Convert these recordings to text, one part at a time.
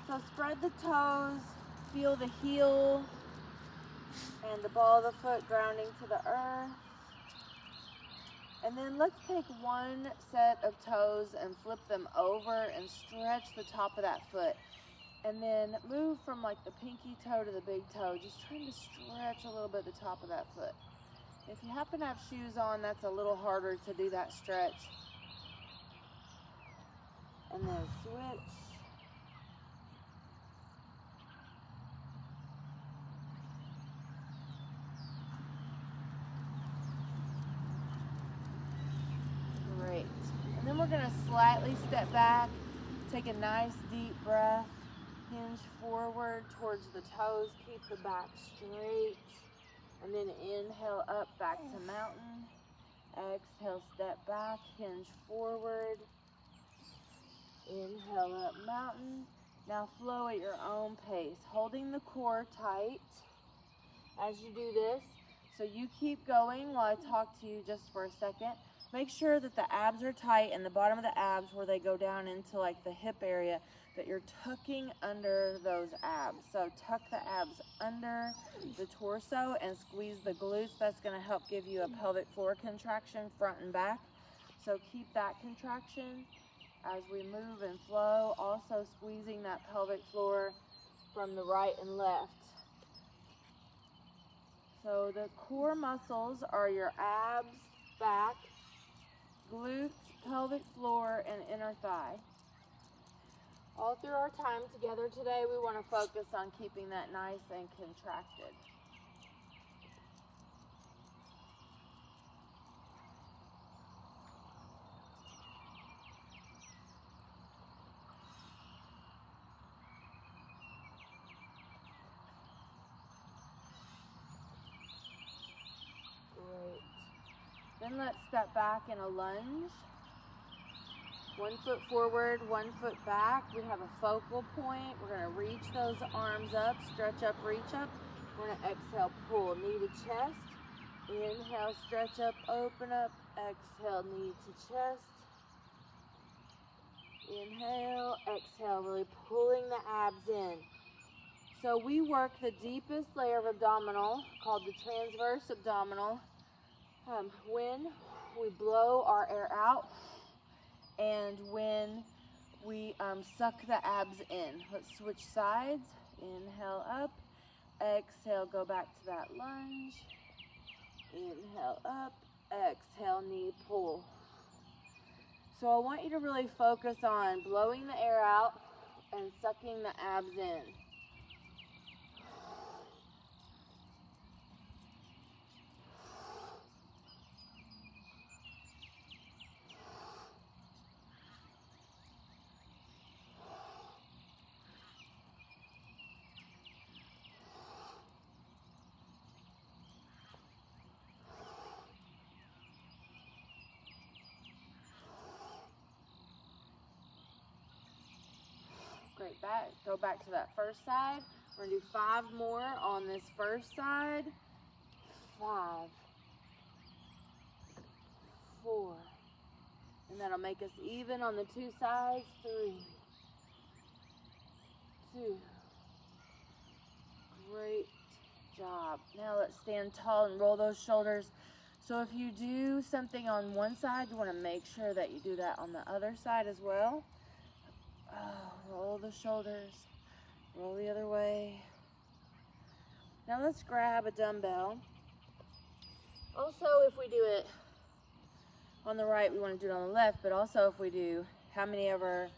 So spread the toes, feel the heel and the ball of the foot grounding to the earth. And then let's take one set of toes and flip them over and stretch the top of that foot. And then move from like the pinky toe to the big toe, just trying to stretch a little bit the top of that foot. If you happen to have shoes on, that's a little harder to do that stretch. And then switch. Great. And then we're gonna slightly step back, take a nice deep breath, hinge forward towards the toes, keep the back straight, and then inhale up back to mountain. Exhale, step back, hinge forward. Inhale up, mountain. Now flow at your own pace, holding the core tight as you do this. So you keep going while I talk to you just for a second. Make sure that the abs are tight and the bottom of the abs where they go down into like the hip area, that you're tucking under those abs. So tuck the abs under the torso and squeeze the glutes. That's gonna help give you a pelvic floor contraction front and back. So keep that contraction as we move and flow, also squeezing that pelvic floor from the right and left. So the core muscles are your abs, back, glutes, pelvic floor, and inner thigh. All through our time together today, we want to focus on keeping that nice and contracted. Great. Then let's step back in a lunge. 1 foot forward, 1 foot back. We have a focal point. We're gonna reach those arms up, stretch up, reach up. We're gonna exhale, pull, knee to chest. Inhale, stretch up, open up. Exhale, knee to chest. Inhale, exhale, really pulling the abs in. So we work the deepest layer of abdominal, called the transverse abdominal, when we blow our air out and when we suck the abs in. Let's switch sides. Inhale up, exhale, go back to that lunge. Inhale up, exhale, knee pull. So I want you to really focus on blowing the air out and sucking the abs in. Great, go back to that first side. We're gonna do 5 more on this first side. 5, 4, and that'll make us even on the 2 sides. 3, 2, great job. Now let's stand tall and roll those shoulders. So if you do something on one side, you wanna make sure that you do that on the other side as well. Roll the shoulders, roll the other way. Now let's grab a dumbbell. Also, if we do it on the right, we want to do it on the left, but also if we do how many ever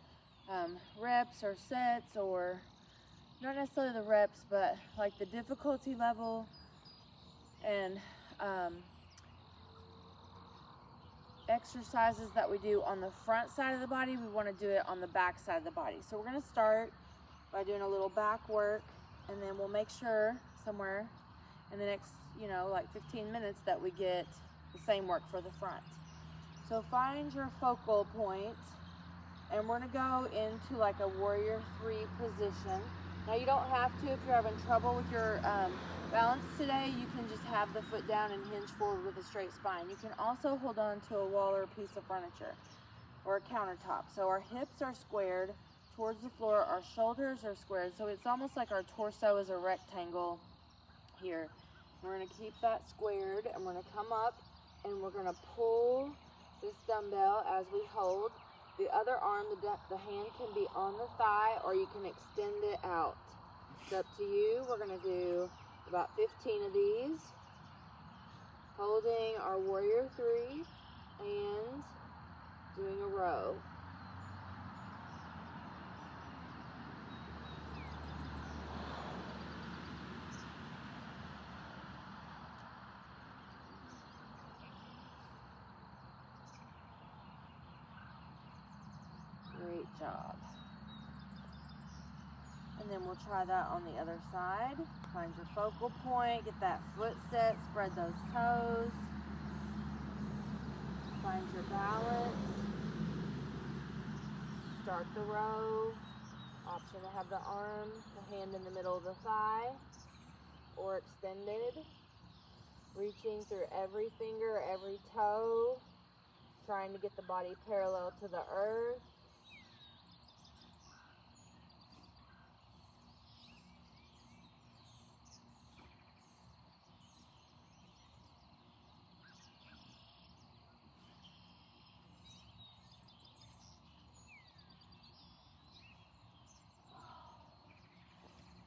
reps or sets, or not necessarily the reps, but like the difficulty level and exercises that we do on the front side of the body, we want to do it on the back side of the body. So we're going to start by doing a little back work, and then we'll make sure somewhere in the next, like 15 minutes that we get the same work for the front. So find your focal point, and we're going to go into like a warrior 3 position. Now you don't have to. If you're having trouble with your balance today, you can just have the foot down and hinge forward with a straight spine. You can also hold on to a wall or a piece of furniture or a countertop. So our hips are squared towards the floor. Our shoulders are squared, so it's almost like our torso is a rectangle here. We're going to keep that squared, and we're going to come up, and we're going to pull this dumbbell as we hold. The other arm, the hand can be on the thigh, or you can extend it out. It's up to you. We're going to do about 15 of these, holding our warrior 3 and doing a row. Great job. And then we'll try that on the other side. Find your focal point, get that foot set, spread those toes. Find your balance. Start the row. Option to have the arm, the hand in the middle of the thigh, or extended. Reaching through every finger, every toe. Trying to get the body parallel to the earth.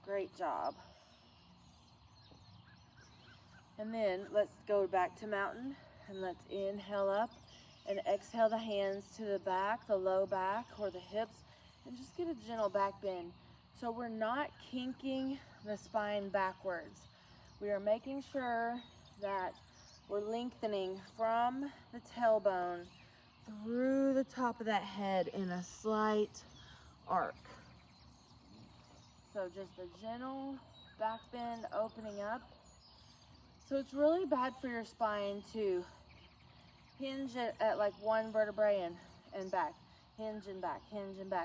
Great job. And then let's go back to mountain, and let's inhale up and exhale the hands to the back, the low back or the hips, and just get a gentle back bend. So we're not kinking the spine backwards. We are making sure that we're lengthening from the tailbone through the top of that head in a slight arc. So just a gentle back bend, opening up. So it's really bad for your spine to hinge it at like one vertebrae and back. Hinge and back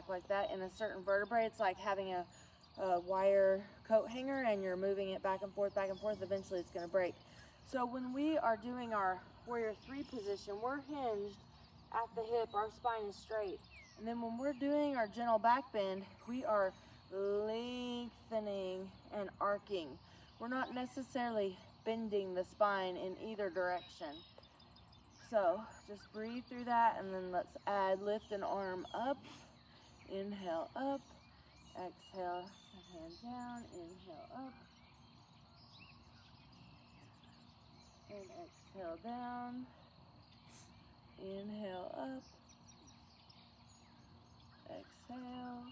like that. In a certain vertebrae, it's like having a wire coat hanger and you're moving it back and forth, eventually it's gonna break. So when we are doing our warrior 3 position, we're hinged at the hip, our spine is straight. And then when we're doing our gentle back bend, we are lengthening and arcing. We're not necessarily bending the spine in either direction. So just breathe through that, and then let's add, lift an arm up, inhale up, exhale, hand down, inhale up, and exhale down, inhale up, exhale,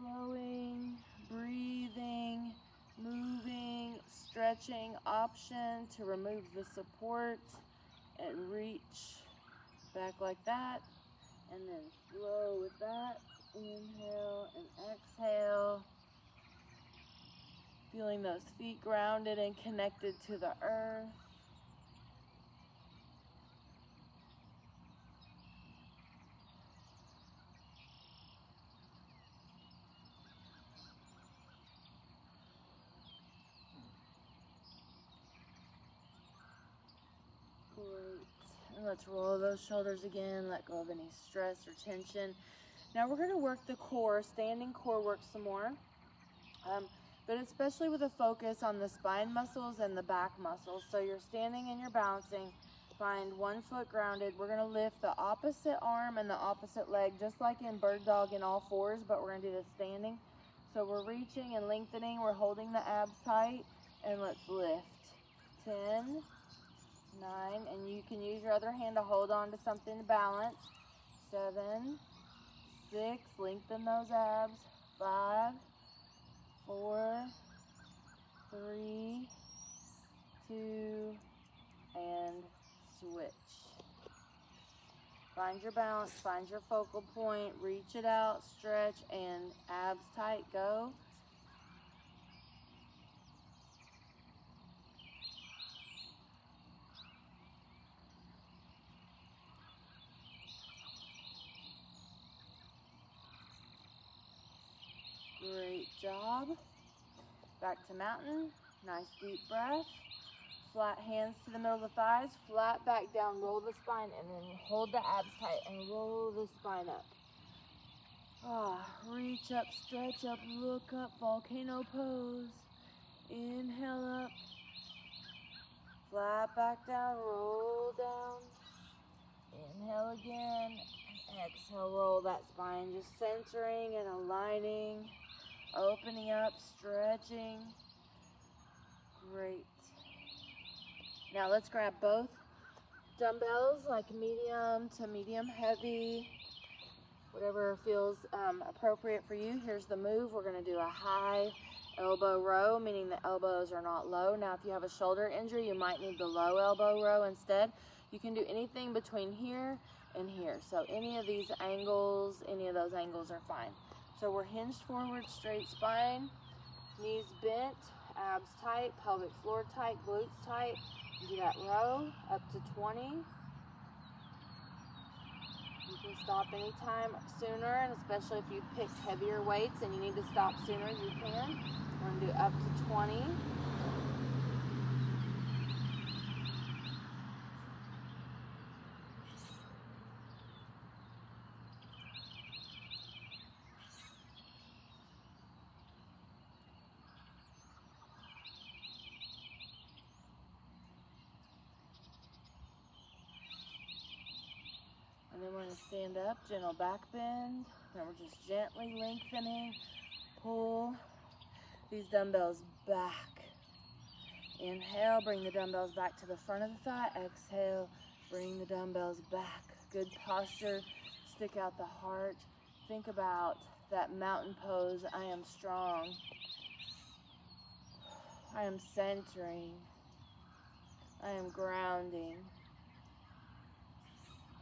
flowing, breathing, moving, stretching. Option to remove the support and reach back like that, and then flow with that. Inhale and exhale, feeling those feet grounded and connected to the earth. Great. And let's roll those shoulders again, let go of any stress or tension. Now we're going to work the core, standing core work some more, but especially with a focus on the spine muscles and the back muscles. So you're standing and you're balancing. Find one foot grounded. We're going to lift the opposite arm and the opposite leg, just like in bird dog in all fours, but we're going to do this standing. So we're reaching and lengthening. We're holding the abs tight, and let's lift. 10, 9, and you can use your other hand to hold on to something to balance. 7, 6, lengthen those abs. 5, 4, 3, 2, and switch. Find your balance, find your focal point, reach it out, stretch, and abs tight, go. Great job. Back to mountain. Nice deep breath. Flat hands to the middle of the thighs, flat back down, roll the spine, and then hold the abs tight and roll the spine up. Reach up, stretch up, look up, volcano pose. Inhale up, flat back down, roll down. Inhale again, and exhale, roll that spine, just centering and aligning, opening up, stretching. Great. Now let's grab both dumbbells, like medium to medium heavy, whatever feels appropriate for you. Here's the move. We're going to do a high elbow row, meaning the elbows are not low. Now, if you have a shoulder injury, you might need the low elbow row instead. You can do anything between here and here. So any of these angles, any of those angles are fine. So we're hinged forward, straight spine, knees bent, abs tight, pelvic floor tight, glutes tight. Do that row up to 20. You can stop anytime sooner, and especially if you picked heavier weights and you need to stop sooner, you can. We're going to do up to 20. And then we're going to stand up, gentle back bend. Then we're just gently lengthening. Pull these dumbbells back. Inhale, bring the dumbbells back to the front of the thigh. Exhale, bring the dumbbells back. Good posture. Stick out the heart. Think about that mountain pose. I am strong. I am centering. I am grounding.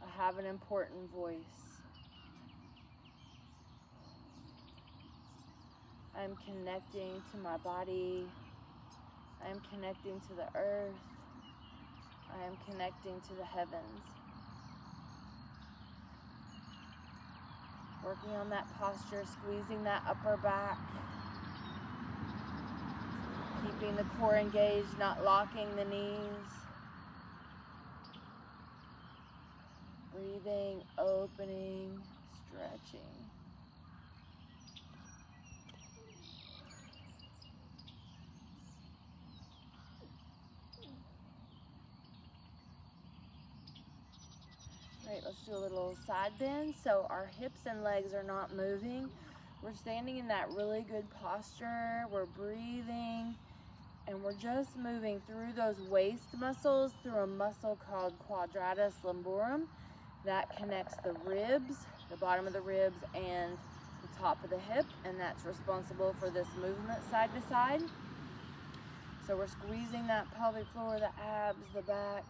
I have an important voice. I am connecting to my body. I am connecting to the earth. I am connecting to the heavens. Working on that posture, squeezing that upper back. Keeping the core engaged, not locking the knees. Breathing, opening, stretching. All right, let's do a little side bend. So our hips and legs are not moving. We're standing in that really good posture. We're breathing, and we're just moving through those waist muscles, through a muscle called quadratus lumborum. That connects the ribs, the bottom of the ribs, and the top of the hip, and that's responsible for this movement side to side. So we're squeezing that pelvic floor, the abs, the back.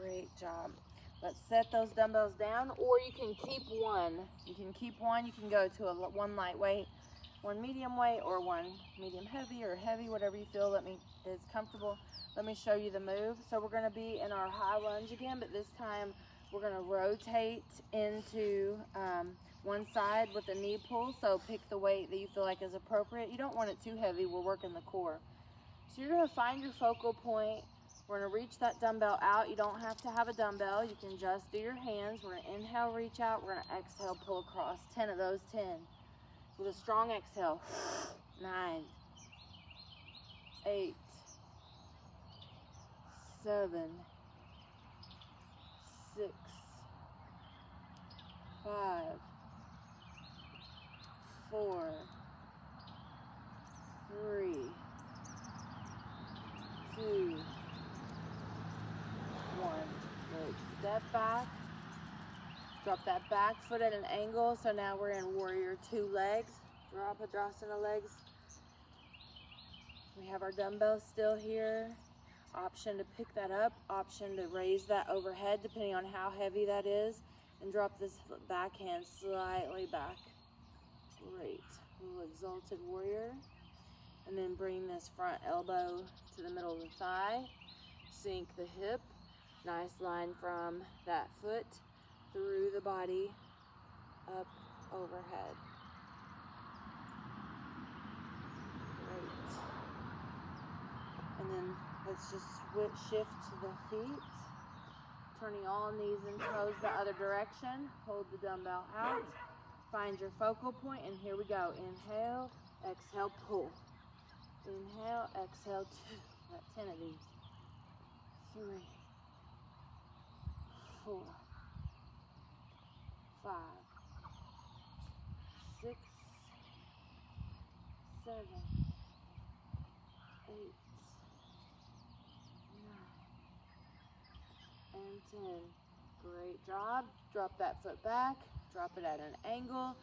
Great job. Let's set those dumbbells down, or you can keep one. You can keep one. You can go to one lightweight, one medium weight, or one medium heavy or heavy, whatever you feel is comfortable. Let me show you the move. So we're going to be in our high lunge again, but this time we're going to rotate into one side with a knee pull. So pick the weight that you feel like is appropriate. You don't want it too heavy. We're working the core. So you're going to find your focal point. We're going to reach that dumbbell out. You don't have to have a dumbbell. You can just do your hands. We're going to inhale, reach out. We're going to exhale, pull across. 10 of those 10. With a strong exhale. 9, 8, 7, 6, 5, 4, 3, 2, 1. step back, drop that back foot at an angle. So now we're in warrior two legs. Drop Hadrasana legs. We have our dumbbells still here. Option to pick that up, option to raise that overhead depending on how heavy that is, and drop this backhand slightly back. Great. Little exalted warrior. And then bring this front elbow to the middle of the thigh. Sink the hip. Nice line from that foot through the body up overhead. Great. And then let's just shift to the feet. Turning all knees and toes the other direction. Hold the dumbbell out. Find your focal point, and here we go. Inhale, exhale, pull. Inhale, exhale, 2. Got 10 of these. 3, 4, 5, 6, 7, 8, 9, and 10. Great job. Drop that foot back. Drop it at an angle.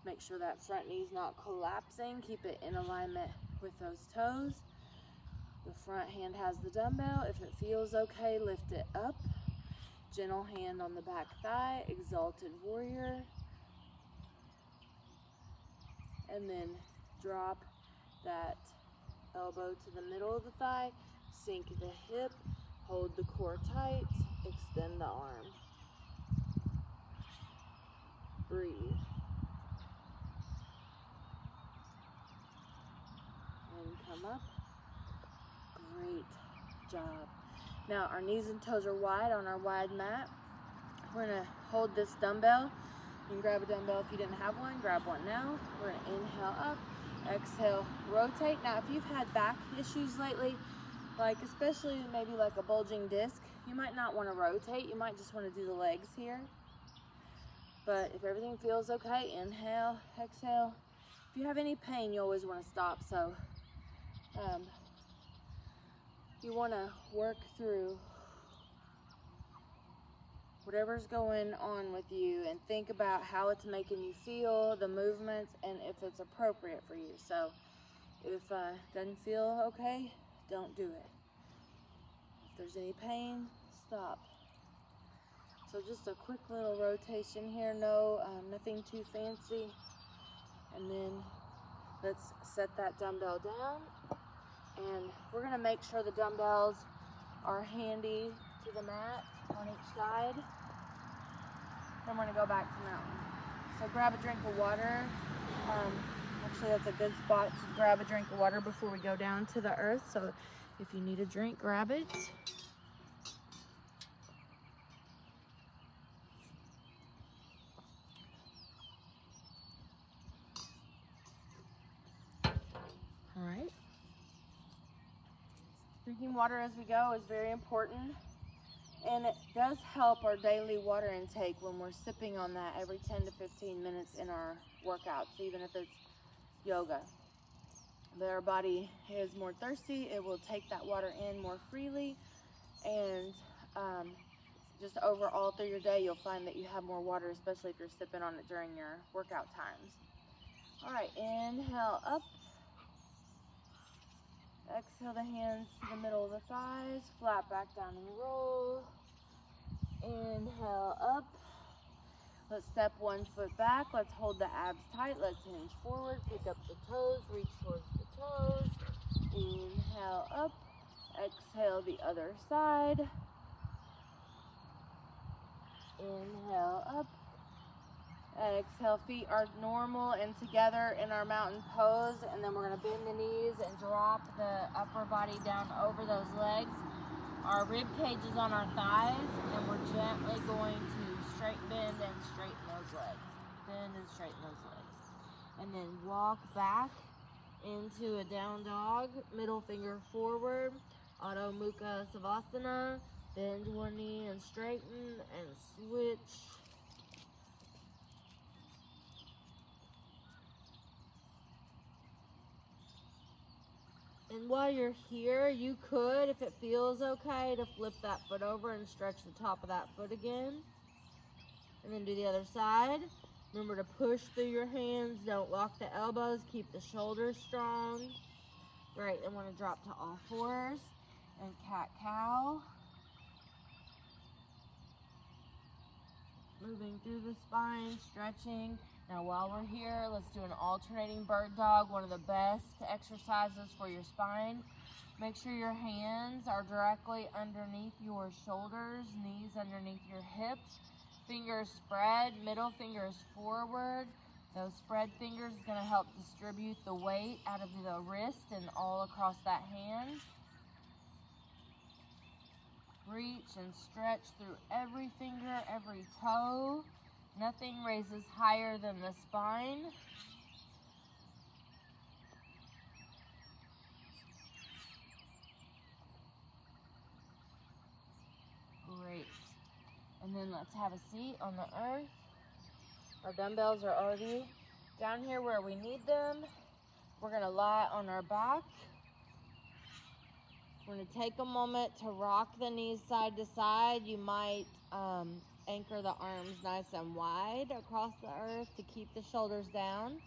Make sure that front knee's not collapsing. Keep it in alignment with those toes. The front hand has the dumbbell. If it feels okay, lift it up. Gentle hand on the back thigh, exalted warrior. And then drop that elbow to the middle of the thigh. Sink the hip. Hold the core tight. Extend the arm. Breathe. And come up. Great job. Now our knees and toes are wide on our wide mat. We're going to hold this dumbbell. You can grab a dumbbell if you didn't have one. Grab one now. We're going to inhale up. Exhale, rotate. Now if you've had back issues lately, like especially maybe like a bulging disc, you might not want to rotate. You might just want to do the legs here. But if everything feels okay, inhale, exhale. If you have any pain, you always want to stop. So you want to work through whatever's going on with you and think about how it's making you feel, the movements, and if it's appropriate for you. So if it doesn't feel okay, don't do it. If there's any pain, stop. So just a quick little rotation here, nothing too fancy. And then let's set that dumbbell down. And we're gonna make sure the dumbbells are handy to the mat on each side. Then we're gonna go back to mountain. So grab a drink of water. Actually, that's a good spot to grab a drink of water before we go down to the earth. So if you need a drink, grab it. All right. Drinking water as we go is very important. And it does help our daily water intake when we're sipping on that every 10 to 15 minutes in our workouts, even if it's yoga. Our body is more thirsty. It will take that water in more freely. And just overall through your day, you'll find that you have more water, especially if you're sipping on it during your workout times. All right, inhale up. Exhale the hands to the middle of the thighs, flat back down and roll. Inhale up. Let's step one foot back. Let's hold the abs tight. Let's hinge forward, pick up the toes, reach towards the toes. Inhale up. Exhale the other side. Inhale up. Exhale, feet are normal and together in our mountain pose, and then we're going to bend the knees and drop the upper body down over those legs. Our rib cage is on our thighs, and we're gently going to bend and straighten those legs. Bend and straighten those legs. And then walk back into a down dog, middle finger forward, Adho Mukha Savasana. Bend one knee and straighten and switch. And while you're here, you could, if it feels okay, to flip that foot over and stretch the top of that foot again. And then do the other side. Remember to push through your hands. Don't lock the elbows. Keep the shoulders strong. Great. And want to drop to all fours. And cat-cow. Moving through the spine, stretching. Now while we're here, let's do an alternating bird dog. One of the best exercises for your spine. Make sure your hands are directly underneath your shoulders, knees underneath your hips. Fingers spread, middle fingers forward. Those spread fingers is going to help distribute the weight out of the wrist and all across that hand. Reach and stretch through every finger, every toe. Nothing raises higher than the spine. Great. And then let's have a seat on the earth. Our dumbbells are already down here where we need them. We're going to lie on our back. We're going to take a moment to rock the knees side to side. You might anchor the arms nice and wide across the earth to keep the shoulders down.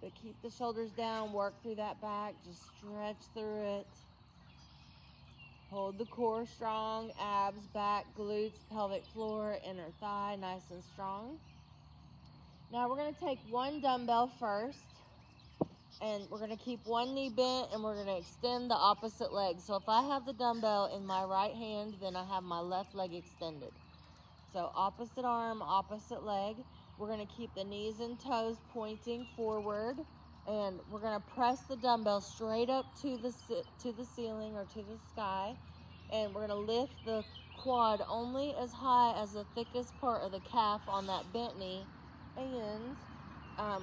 But keep the shoulders down, work through that back, just stretch through it. Hold the core strong, abs, back, glutes, pelvic floor, inner thigh, nice and strong. Now we're going to take one dumbbell first. And we're going to keep one knee bent and we're going to extend the opposite leg. So if I have the dumbbell in my right hand, then I have my left leg extended. So opposite arm, opposite leg. We're going to keep the knees and toes pointing forward. And we're going to press the dumbbell straight up to the ceiling or to the sky. And we're going to lift the quad only as high as the thickest part of the calf on that bent knee. And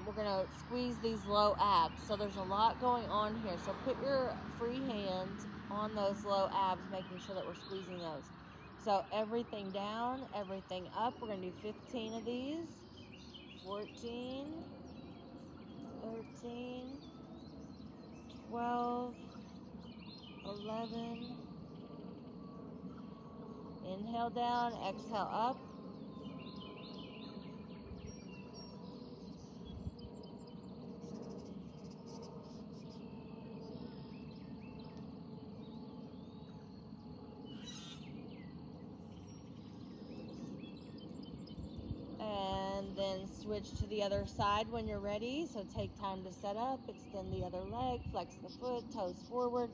we're going to squeeze these low abs. So there's a lot going on here. So put your free hand on those low abs, making sure that we're squeezing those. So everything down, everything up. We're going to do 15 of these. 14, 13, 12, 11. Inhale down, exhale up. And then switch to the other side when you're ready. So take time to set up, extend the other leg, flex the foot, toes forward,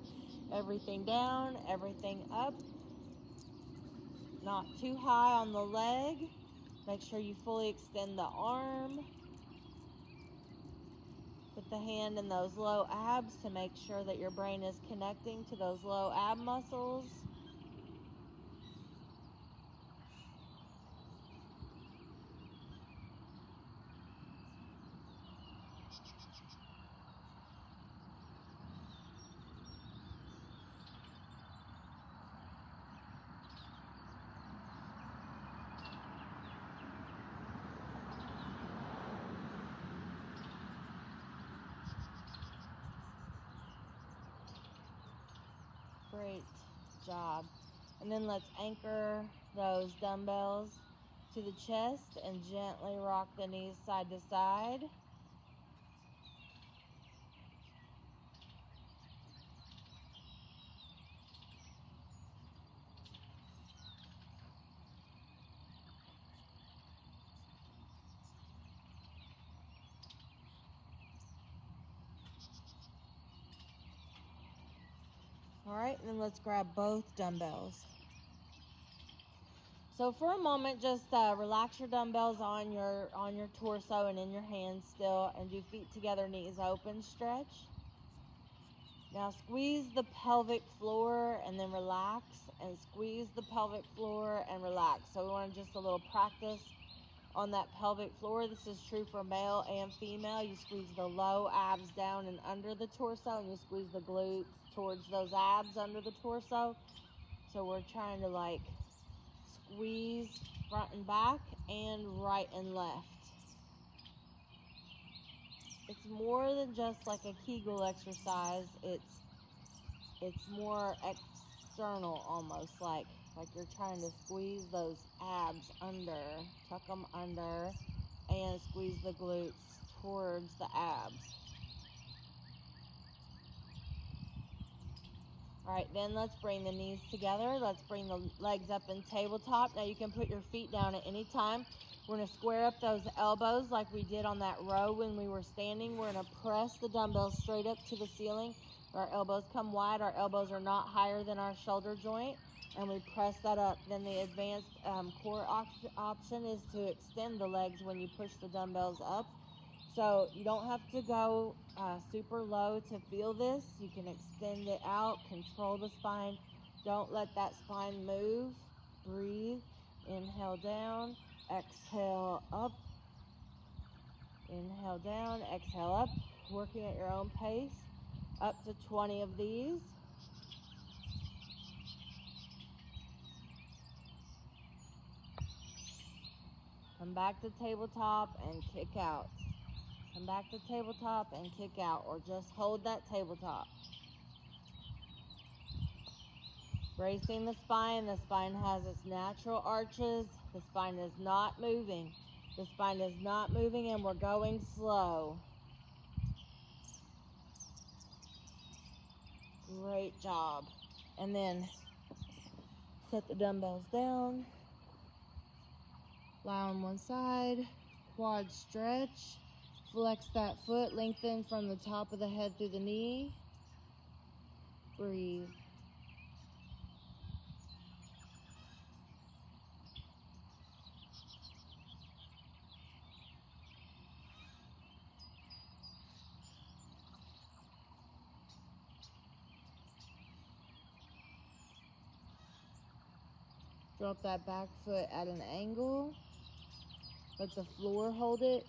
everything down, everything up. Not too high on the leg. Make sure you fully extend the arm. Put the hand in those low abs to make sure that your brain is connecting to those low ab muscles. Great job. And then let's anchor those dumbbells to the chest and gently rock the knees side to side. All right, and then let's grab both dumbbells. So for a moment, just relax your dumbbells on your torso and in your hands still, and do feet together, knees open, stretch. Now squeeze the pelvic floor and then relax, and squeeze the pelvic floor and relax. So we want just a little practice on that pelvic floor. This is true for male and female. You squeeze the low abs down and under the torso, and you squeeze the glutes towards those abs under the torso. So we're trying to like squeeze front and back and right and left. It's more than just like a Kegel exercise. It's it's more external, almost like you're trying to squeeze those abs under, tuck them under, and squeeze the glutes towards the abs. All right, then let's bring the knees together. Let's bring the legs up in tabletop. Now you can put your feet down at any time. We're gonna square up those elbows like we did on that row when we were standing. We're gonna press the dumbbells straight up to the ceiling. Our elbows come wide. Our elbows are not higher than our shoulder joint. And we press that up. Then the advanced core option is to extend the legs when you push the dumbbells up. So you don't have to go super low to feel this. You can extend it out, control the spine. Don't let that spine move. Breathe. Inhale down, exhale up. Inhale down, exhale up. Working at your own pace. Up to 20 of these. Come back to tabletop and kick out. Come back to tabletop and kick out, or just hold that tabletop. Bracing the spine has its natural arches. The spine is not moving. The spine is not moving, and we're going slow. Great job. And then set the dumbbells down. Lie on one side. Quad stretch. Flex that foot, lengthen from the top of the head through the knee. Breathe. Drop that back foot at an angle. Let the floor hold it.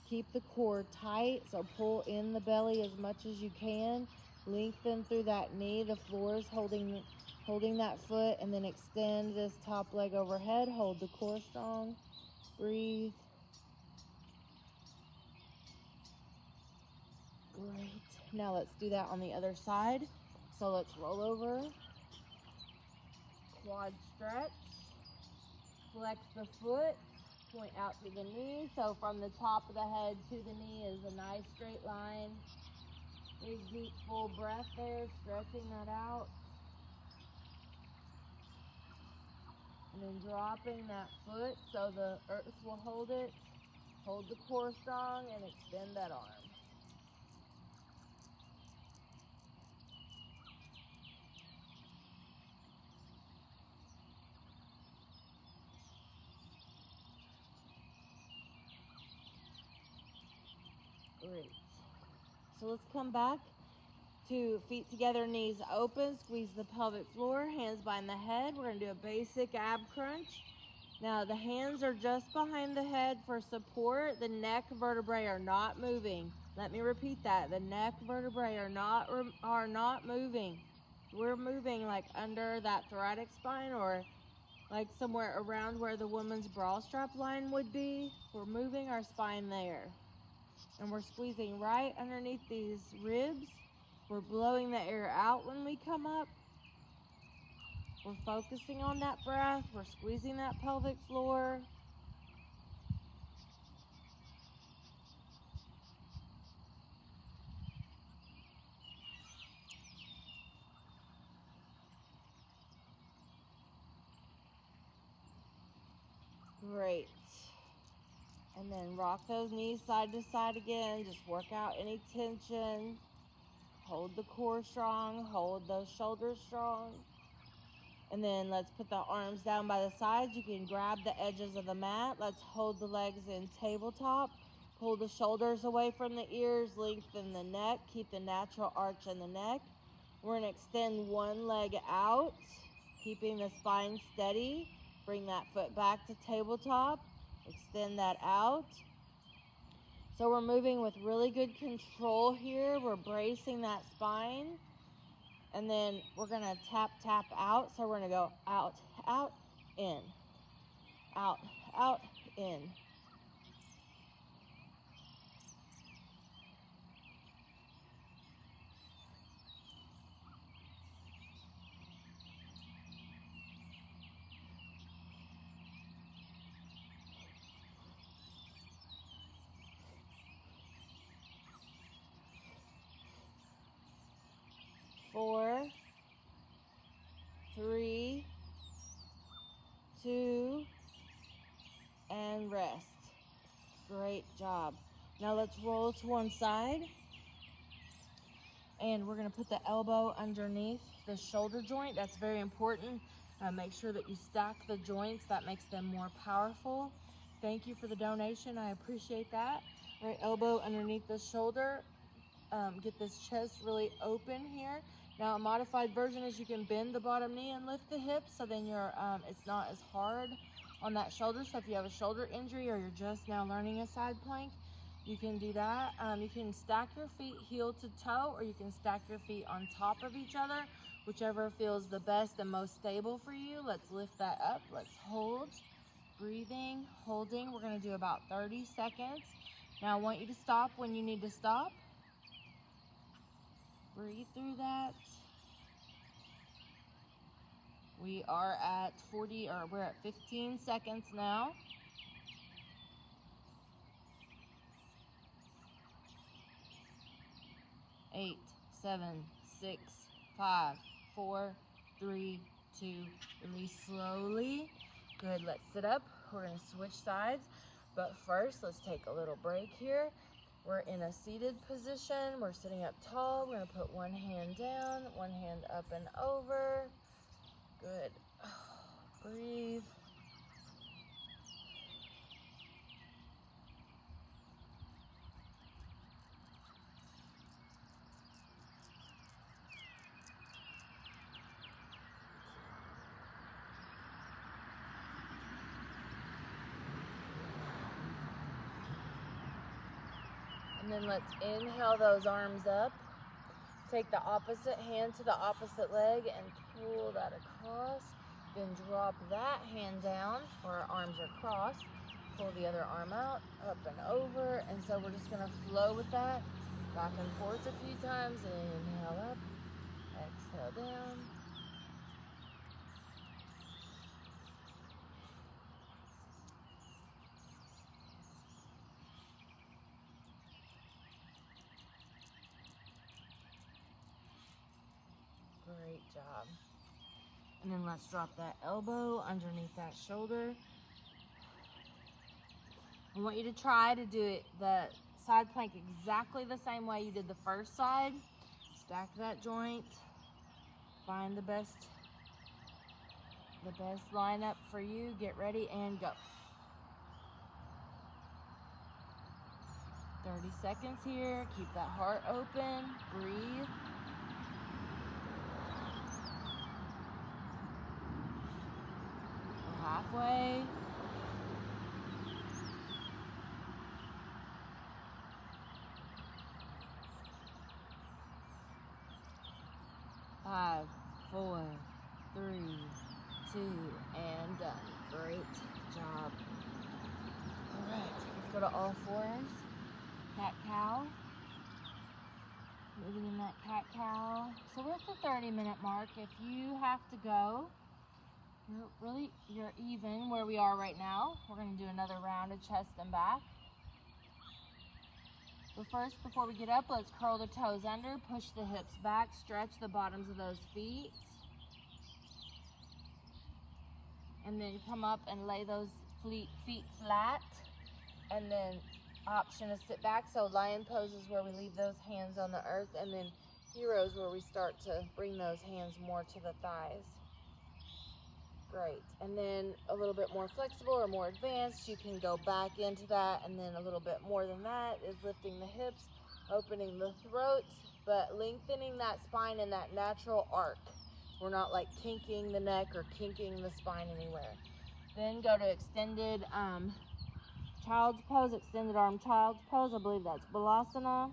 Keep the core tight, so pull in the belly as much as you can. Lengthen through that knee. The floor is holding that foot, and then extend this top leg overhead. Hold the core strong. Breathe. Great. Now let's do that on the other side. So let's roll over. Quad stretch. Flex the foot. Point out to the knee. So from the top of the head to the knee is a nice straight line. Big deep full breath there, stretching that out. And then dropping that foot so the earth will hold it. Hold the core strong and extend that arm. Great. So let's come back to feet together, knees open. Squeeze the pelvic floor, hands behind the head. We're going to do a basic ab crunch. Now the hands are just behind the head for support. The neck vertebrae are not moving. Let me repeat that. The neck vertebrae are not moving. We're moving like under that thoracic spine, or like somewhere around where the woman's bra strap line would be. We're moving our spine there. And we're squeezing right underneath these ribs. We're blowing the air out when we come up. We're focusing on that breath. We're squeezing that pelvic floor. Great. And then rock those knees side to side again. Just work out any tension. Hold the core strong. Hold those shoulders strong. And then let's put the arms down by the sides. You can grab the edges of the mat. Let's hold the legs in tabletop. Pull the shoulders away from the ears. Lengthen the neck. Keep the natural arch in the neck. We're going to extend one leg out, keeping the spine steady. Bring that foot back to tabletop. Extend that out. So we're moving with really good control here. We're bracing that spine. And then we're going to tap, tap out. So we're going to go out, out, in. Out, out, in. 4, 3, 2, and rest. Great job. Now let's roll to one side. And we're gonna put the elbow underneath the shoulder joint. That's very important. Make sure that you stack the joints. That makes them more powerful. Thank you for the donation. I appreciate that. Right elbow underneath the shoulder. Get this chest really open here. Now a modified version is you can bend the bottom knee and lift the hips, so then it's not as hard on that shoulder. So if you have a shoulder injury or you're just now learning a side plank, you can do that. You can stack your feet heel to toe, or you can stack your feet on top of each other, whichever feels the best and most stable for you. Let's lift that up. Let's hold, breathing, holding. We're gonna do about 30 seconds. Now I want you to stop when you need to stop. Breathe through that. We are at we're at 15 seconds now. 8, 7, 6, 5, 4, 3, 2, release slowly. Good, let's sit up. We're gonna switch sides, but first let's take a little break here. We're in a seated position. We're sitting up tall. We're gonna put one hand down, one hand up and over. Good. Breathe. And then let's inhale those arms up. Take the opposite hand to the opposite leg and pull that across. Then drop that hand down where our arms are crossed. Pull the other arm out, up and over. And so we're just gonna flow with that. Back and forth a few times. Inhale up, exhale down. Great job. And then let's drop that elbow underneath that shoulder. I want you to try to do the side plank exactly the same way you did the first side. Stack that joint. Find the best lineup for you. Get ready and go. 30 seconds here. Keep that heart open. Breathe. We're halfway. Five, 4, 3, 2, and done. Great job. All right, let's go to all fours. Cat-cow. Moving in that cat-cow. So we're at the 30-minute mark. If you have to go, you're even where we are right now. We're gonna do another round of chest and back. But first, before we get up, let's curl the toes under, push the hips back, stretch the bottoms of those feet. And then come up and lay those feet flat. And then option is sit back. So lion pose is where we leave those hands on the earth. And then hero is where we start to bring those hands more to the thighs. Great. And then a little bit more flexible or more advanced, you can go back into that, and then a little bit more than that is lifting the hips, opening the throat, but lengthening that spine in that natural arc. We're not like kinking the neck or kinking the spine anywhere. Then go to extended child's pose, extended arm child's pose. I believe that's Balasana.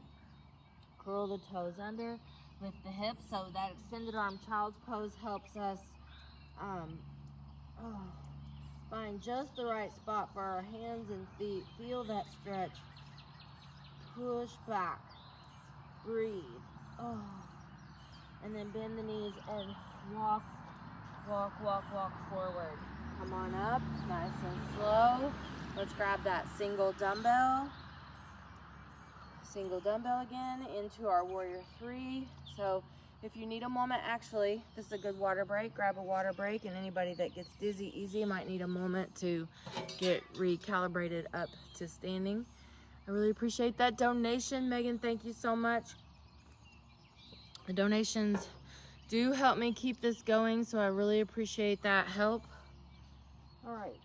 Curl the toes under, lift the hips. So that extended arm child's pose helps us find just the right spot for our hands and feet. Feel that stretch. Push back. Breathe. And then bend the knees and walk forward. Come on up, nice and slow. Let's grab that single dumbbell. Single dumbbell again into our warrior 3. So If you need a moment, actually, this is a good water break. Grab a water break, and anybody that gets dizzy easy might need a moment to get recalibrated up to standing. I really appreciate that donation. Megan, thank you so much. The donations do help me keep this going, so I really appreciate that help. All right.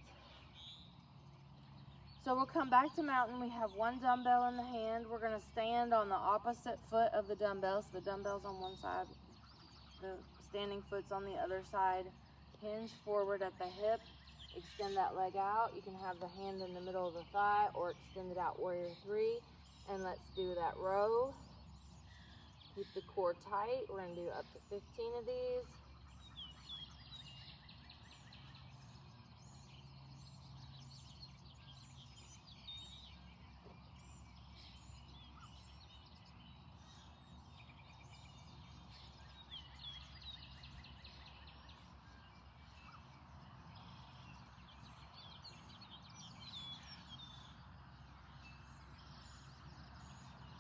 So we'll come back to mountain. We have one dumbbell in the hand. We're gonna stand on the opposite foot of the dumbbell. So the dumbbell's on one side, the standing foot's on the other side. Hinge forward at the hip. Extend that leg out. You can have the hand in the middle of the thigh or extend it out, warrior three. And let's do that row. Keep the core tight. We're gonna do up to 15 of these.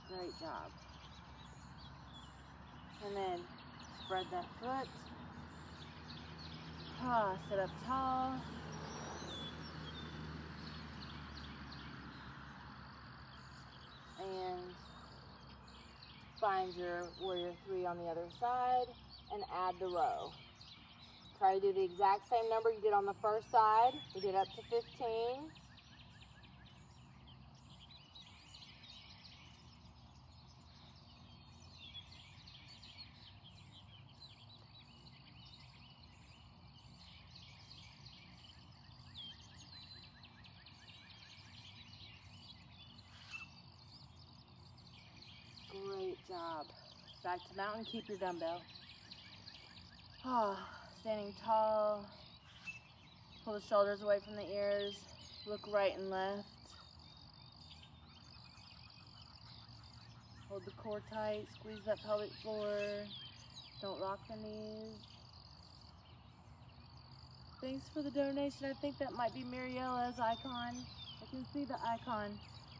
Great job. And then spread that foot. Sit up tall. And find your warrior three on the other side and add the row. Try to do the exact same number you did on the first side. We did up to 15. Great job. Back to mountain, keep your dumbbell. Standing tall. Pull the shoulders away from the ears. Look right and left. Hold the core tight. Squeeze that pelvic floor. Don't rock the knees. Thanks for the donation. I think that might be Mariella's icon. I can see the icon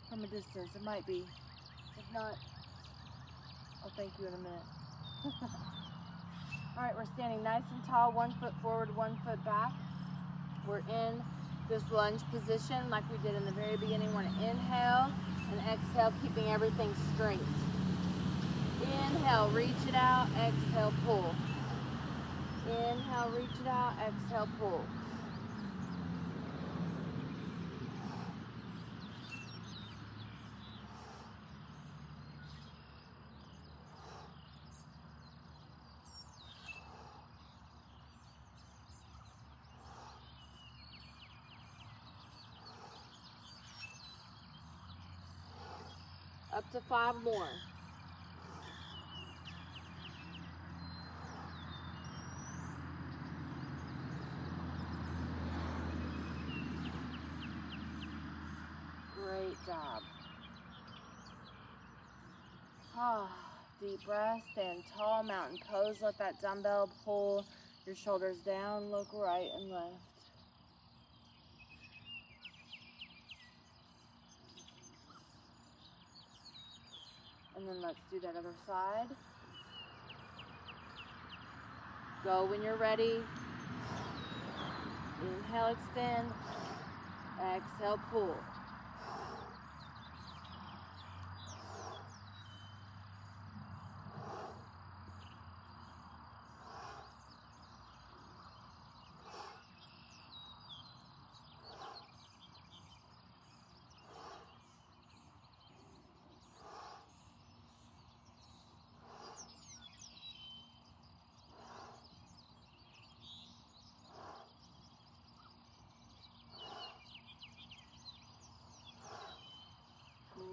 from a distance. It might be. If not, I'll thank you in a minute. All right, we're standing nice and tall, 1 foot forward, 1 foot back. We're in this lunge position like we did in the very beginning. We're gonna inhale and exhale, keeping everything straight. Inhale, reach it out, exhale, pull. Inhale, reach it out, exhale, pull. Up to 5 more. Great job. Deep breath, stand tall, mountain pose. Let that dumbbell pull your shoulders down. Look right and left. And then let's do that other side. Go when you're ready. Inhale, extend. Exhale, pull.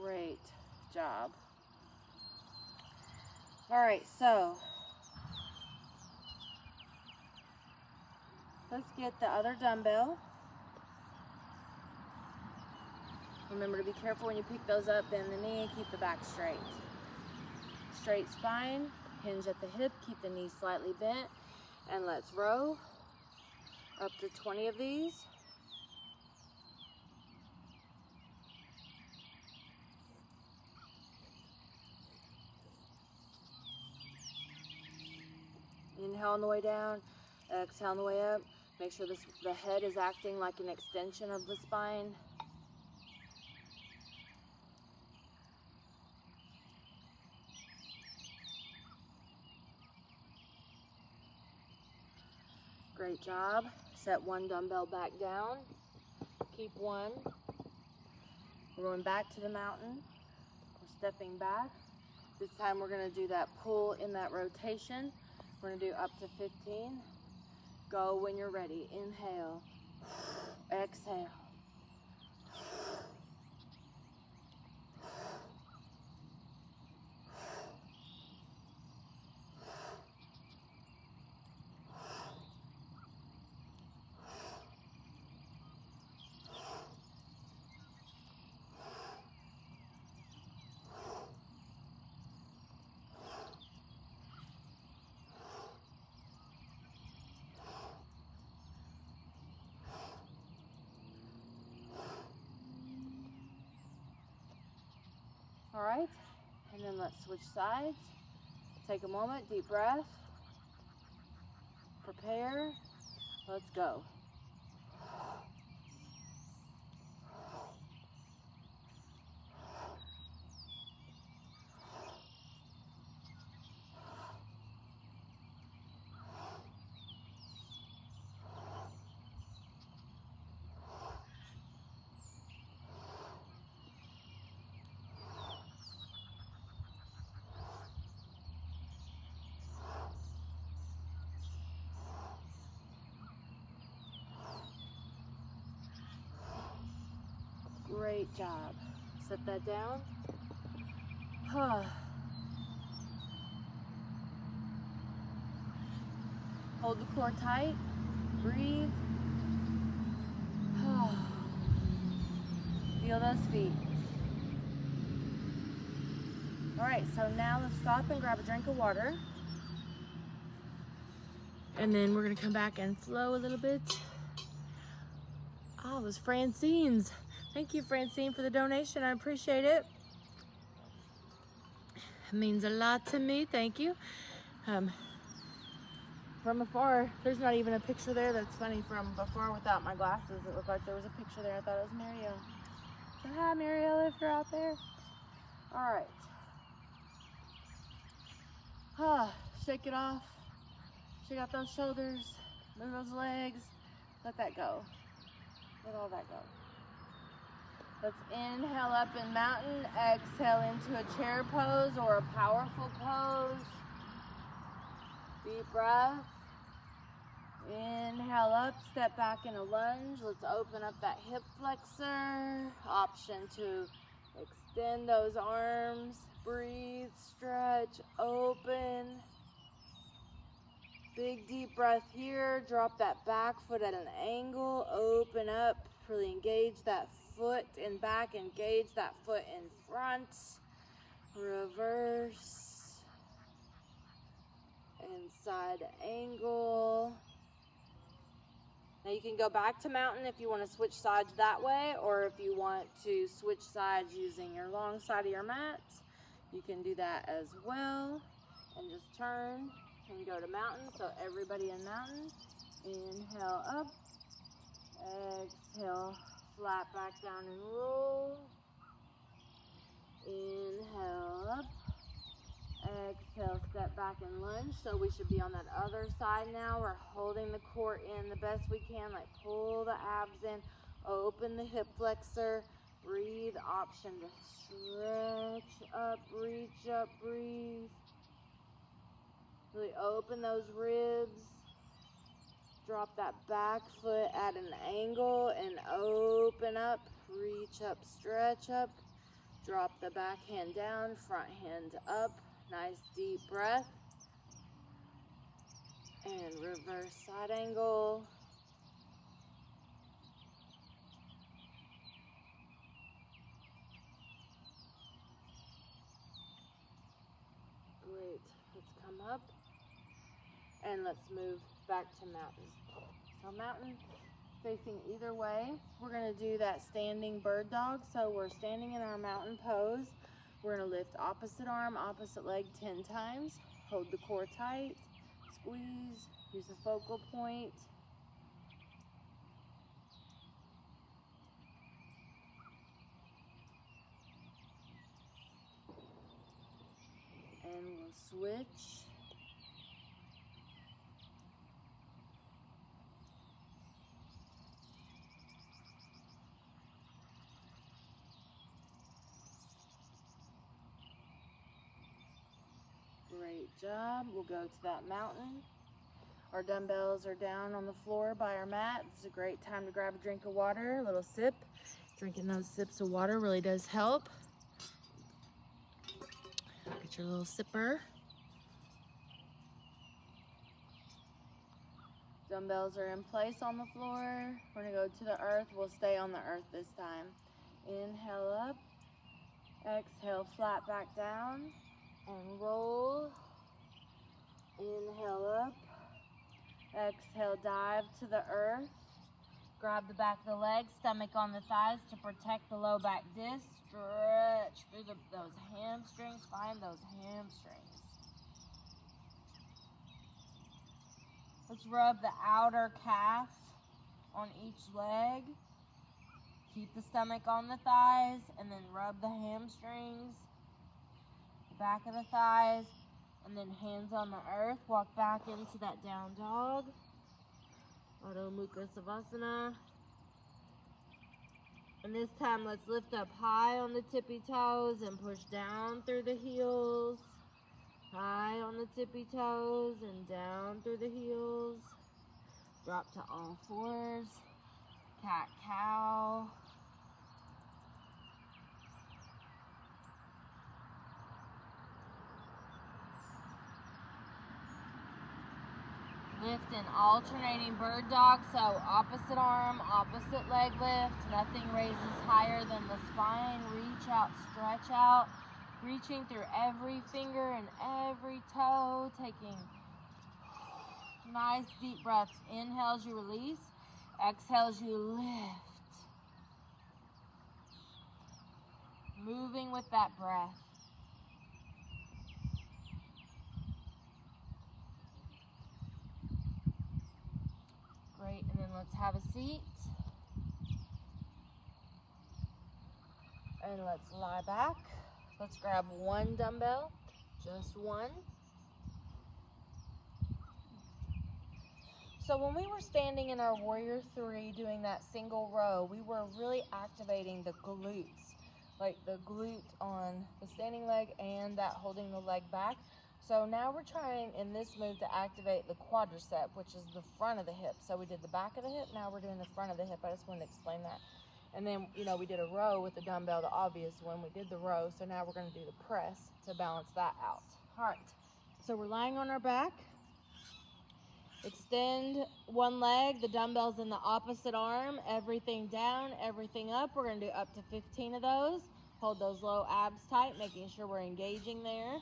Great job. All right, so let's get the other dumbbell. Remember to be careful when you pick those up, bend the knee, keep the back straight. Straight spine, hinge at the hip, keep the knee slightly bent, and let's row up to 20 of these. Inhale on the way down, exhale on the way up. Make sure the head is acting like an extension of the spine. Great job. Set one dumbbell back down. Keep one. We're going back to the mountain. We're stepping back. This time we're going to do that pull in that rotation. We're going to do up to 15. Go when you're ready. Inhale. Exhale. All right, and then let's switch sides. Take a moment, deep breath. Prepare. Let's go. Great job. Set that down. Hold the core tight. Breathe. Feel those feet. All right, so now let's stop and grab a drink of water. And then we're gonna come back and flow a little bit. Oh, it was Francine's. Thank you, Francine, for the donation. I appreciate it. It means a lot to me. Thank you. From afar, there's not even a picture there. That's funny. From afar without my glasses, it looked like there was a picture there. I thought it was Mariel. So hi, Mariel, if you're out there. All right. Shake it off. Shake out those shoulders. Move those legs. Let that go. Let all that go. Let's inhale up in mountain. Exhale into a chair pose or a powerful pose. Deep breath. Inhale up, step back in a lunge. Let's open up that hip flexor. Option to extend those arms. Breathe, stretch, open. Big deep breath here. Drop that back foot at an angle. Open up. Really engage that foot in back. Engage that foot in front. Reverse. Inside angle. Now you can go back to mountain if you want to switch sides that way, or if you want to switch sides using your long side of your mat, you can do that as well. And just turn and go to mountain. So everybody in mountain. Inhale up. Exhale, flat back down and roll. Inhale up. Exhale, step back and lunge. So we should be on that other side now. We're holding the core in the best we can. Like pull the abs in. Open the hip flexor. Breathe. Option to stretch up, reach up, breathe. Really open those ribs. Drop that back foot at an angle and open up. Reach up, stretch up. Drop the back hand down, front hand up. Nice deep breath. And reverse side angle. Great. Let's come up. And let's move back to mountain. So mountain facing either way. We're going to do that standing bird dog. So we're standing in our mountain pose. We're going to lift opposite arm, opposite leg 10 times. Hold the core tight. Squeeze, use a focal point. And we'll switch. Great job. We'll go to that mountain. Our dumbbells are down on the floor by our mat. This is a great time to grab a drink of water, a little sip. Drinking those sips of water really does help. Get your little sipper. Dumbbells are in place on the floor. We're gonna go to the earth. We'll stay on the earth this time. Inhale up. Exhale, flat back down and roll. Inhale up. Exhale, dive to the earth. Grab the back of the legs, stomach on the thighs to protect the low back disc. Stretch through those hamstrings. Find those hamstrings. Let's rub the outer calf on each leg. Keep the stomach on the thighs and then rub the hamstrings, the back of the thighs, and then hands on the earth. Walk back into that down dog. Adho Mukha Savasana. And this time let's lift up high on the tippy toes and push down through the heels. High on the tippy toes and down through the heels. Drop to all fours. Cat-cow. Lift an alternating bird dog, so opposite arm, opposite leg lift. Nothing raises higher than the spine. Reach out, stretch out. Reaching through every finger and every toe. Taking nice deep breaths. Inhales, you release. Exhales, you lift. Moving with that breath. Great, and then let's have a seat. And let's lie back. Let's grab one dumbbell, just one. So when we were standing in our Warrior 3 doing that single row, we were really activating the glutes, like the glute on the standing leg and that holding the leg back. So now we're trying in this move to activate the quadricep, which is the front of the hip. So we did the back of the hip, now we're doing the front of the hip. I just wanted to explain that. And then, you know, we did a row with the dumbbell, the obvious one. We did the row, so now we're going to do the press to balance that out. All right, so we're lying on our back. Extend one leg, the dumbbell's in the opposite arm, everything down, everything up. We're going to do up to 15 of those. Hold those low abs tight, making sure we're engaging there.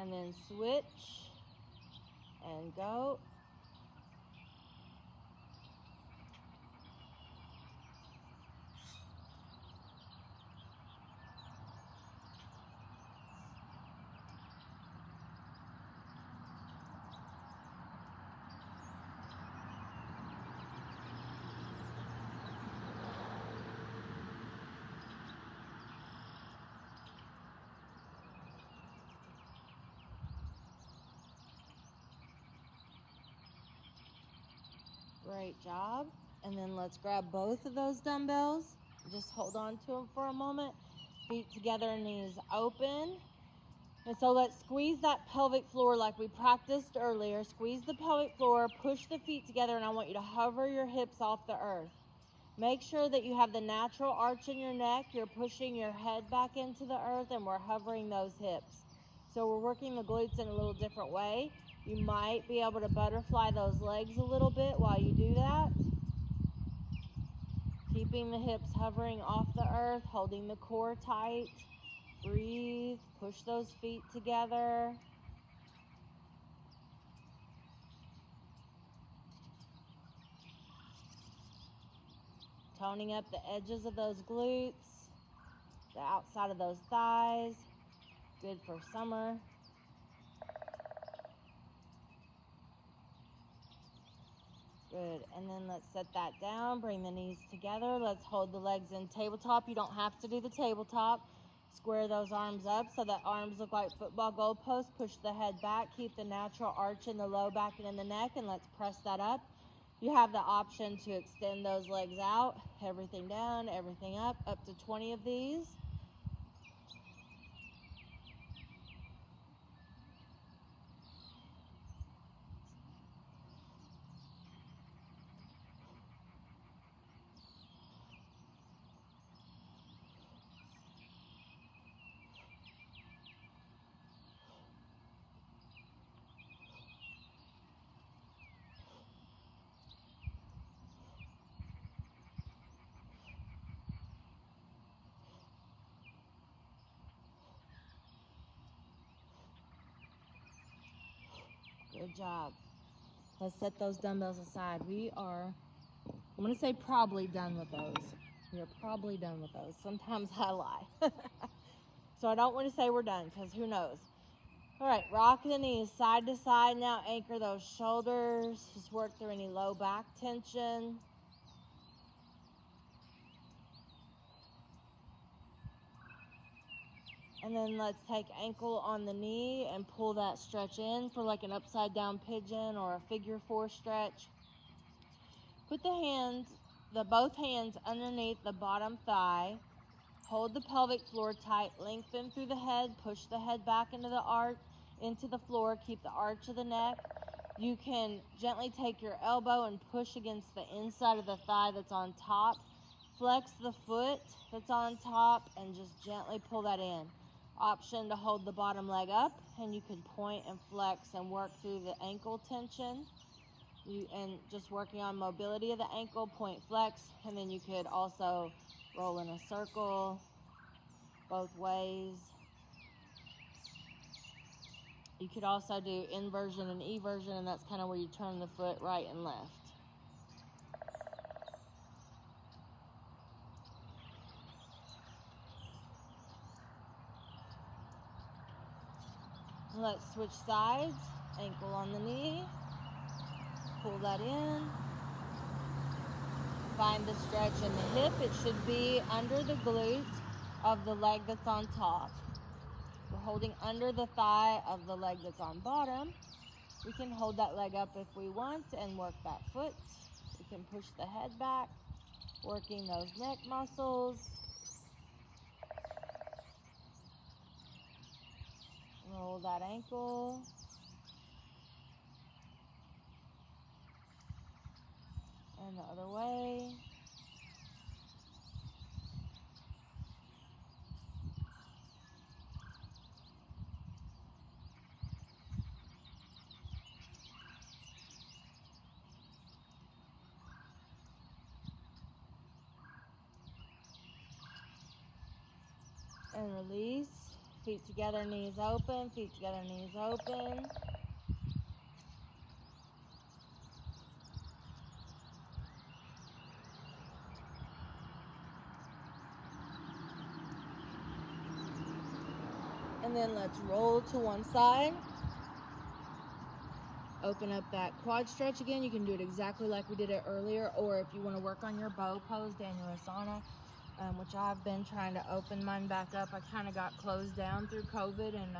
And then switch and go. Great job. And then let's grab both of those dumbbells. Just hold on to them for a moment. Feet together, knees open. And so let's squeeze that pelvic floor like we practiced earlier. Squeeze the pelvic floor, push the feet together, and I want you to hover your hips off the earth. Make sure that you have the natural arch in your neck. You're pushing your head back into the earth, and we're hovering those hips. So we're working the glutes in a little different way. You might be able to butterfly those legs a little bit while you do that. Keeping the hips hovering off the earth, holding the core tight. Breathe, push those feet together. Toning up the edges of those glutes, the outside of those thighs. Good for summer. Good, and then let's set that down, bring the knees together. Let's hold the legs in tabletop. You don't have to do the tabletop. Square those arms up so that arms look like football goalposts. Push the head back, keep the natural arch in the low back and in the neck, and let's press that up. You have the option to extend those legs out, everything down, everything up to 20 of these. Good job. Let's set those dumbbells aside. We are, I'm going to say probably done with those. We are probably done with those. Sometimes I lie. So I don't want to say we're done because who knows. All right, rock the knees side to side now. Anchor those shoulders. Just work through any low back tension. And then let's take ankle on the knee and pull that stretch in for like an upside down pigeon or a figure 4 stretch. Put both hands underneath the bottom thigh. Hold the pelvic floor tight, lengthen through the head, push the head back into the arch, into the floor, keep the arch of the neck. You can gently take your elbow and push against the inside of the thigh that's on top. Flex the foot that's on top and just gently pull that in. Option to hold the bottom leg up, and you can point and flex and work through the ankle tension. And just working on mobility of the ankle, point, flex, and then you could also roll in a circle both ways. You could also do inversion and eversion, and that's kind of where you turn the foot right and left. Let's switch sides. Ankle on the knee. Pull that in. Find the stretch in the hip. It should be under the glute of the leg that's on top. We're holding under the thigh of the leg that's on bottom. We can hold that leg up if we want and work that foot. We can push the head back, working those neck muscles. Roll that ankle. And the other way. And release. Feet together, knees open. Feet together, knees open. And then let's roll to one side. Open up that quad stretch again. You can do it exactly like we did it earlier, or if you want to work on your bow pose, Dhanurasana, which I've been trying to open mine back up. I kind of got closed down through COVID, and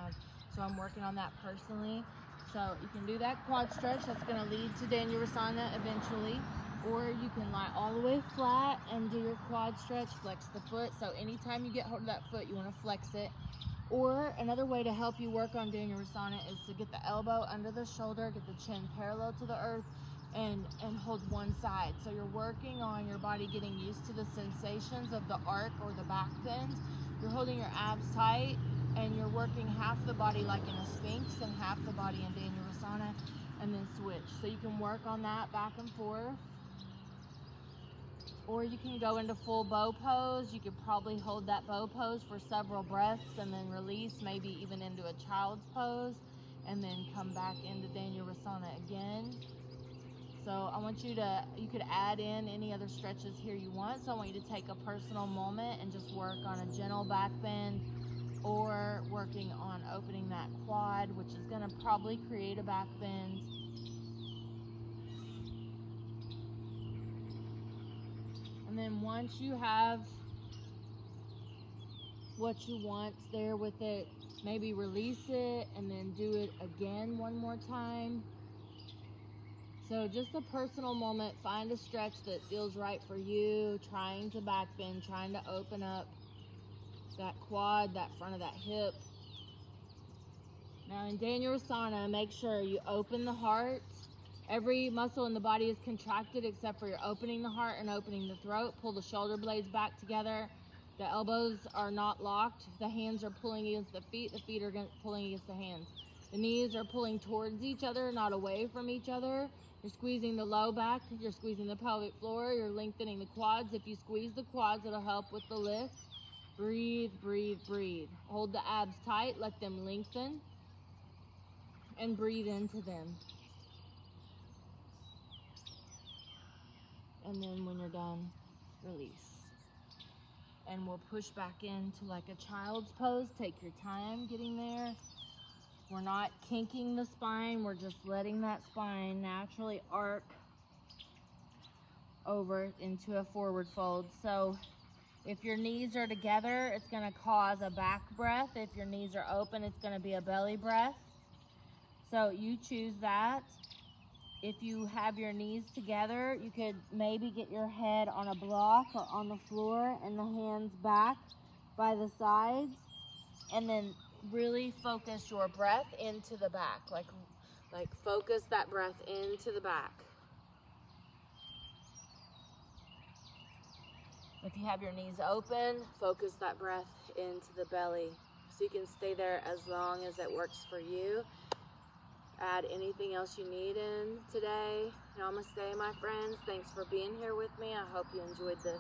so I'm working on that personally. So you can do that quad stretch. That's going to lead to Dhanurasana eventually. Or you can lie all the way flat and do your quad stretch, flex the foot. So anytime you get hold of that foot, you want to flex it. Or another way to help you work on Dhanurasana is to get the elbow under the shoulder, get the chin parallel to the earth, and hold one side. So you're working on your body getting used to the sensations of the arc or the back bend. You're holding your abs tight and you're working half the body like in a Sphinx and half the body in Dhanurasana, and then switch. So you can work on that back and forth. Or you can go into full bow pose. You could probably hold that bow pose for several breaths and then release, maybe even into a child's pose, and then come back into Dhanurasana again. So I want you could add in any other stretches here you want. So I want you to take a personal moment and just work on a gentle back bend, or working on opening that quad, which is gonna probably create a back bend. And then once you have what you want there with it, maybe release it and then do it again one more time. So just a personal moment, find a stretch that feels right for you, trying to back bend, trying to open up that quad, that front of that hip. Now in Dhanurasana, make sure you open the heart. Every muscle in the body is contracted except for you're opening the heart and opening the throat. Pull the shoulder blades back together. The elbows are not locked. The hands are pulling against the feet are pulling against the hands. The knees are pulling towards each other, not away from each other. You're squeezing the low back. You're squeezing the pelvic floor. You're lengthening the quads. If you squeeze the quads, it'll help with the lift. Breathe, breathe, breathe. Hold the abs tight. Let them lengthen. And breathe into them. And then when you're done, release. And we'll push back into like a child's pose. Take your time getting there. We're not kinking the spine. We're just letting that spine naturally arc over into a forward fold. So if your knees are together, it's going to cause a back breath. If your knees are open, it's going to be a belly breath. So you choose that. If you have your knees together, you could maybe get your head on a block or on the floor and the hands back by the sides, and then really focus your breath into the back. Like focus that breath into the back. If you have your knees open, focus that breath into the belly. So you can stay there as long as it works for you. Add anything else you need in today. Namaste, my friends. Thanks for being here with me. I hope you enjoyed this.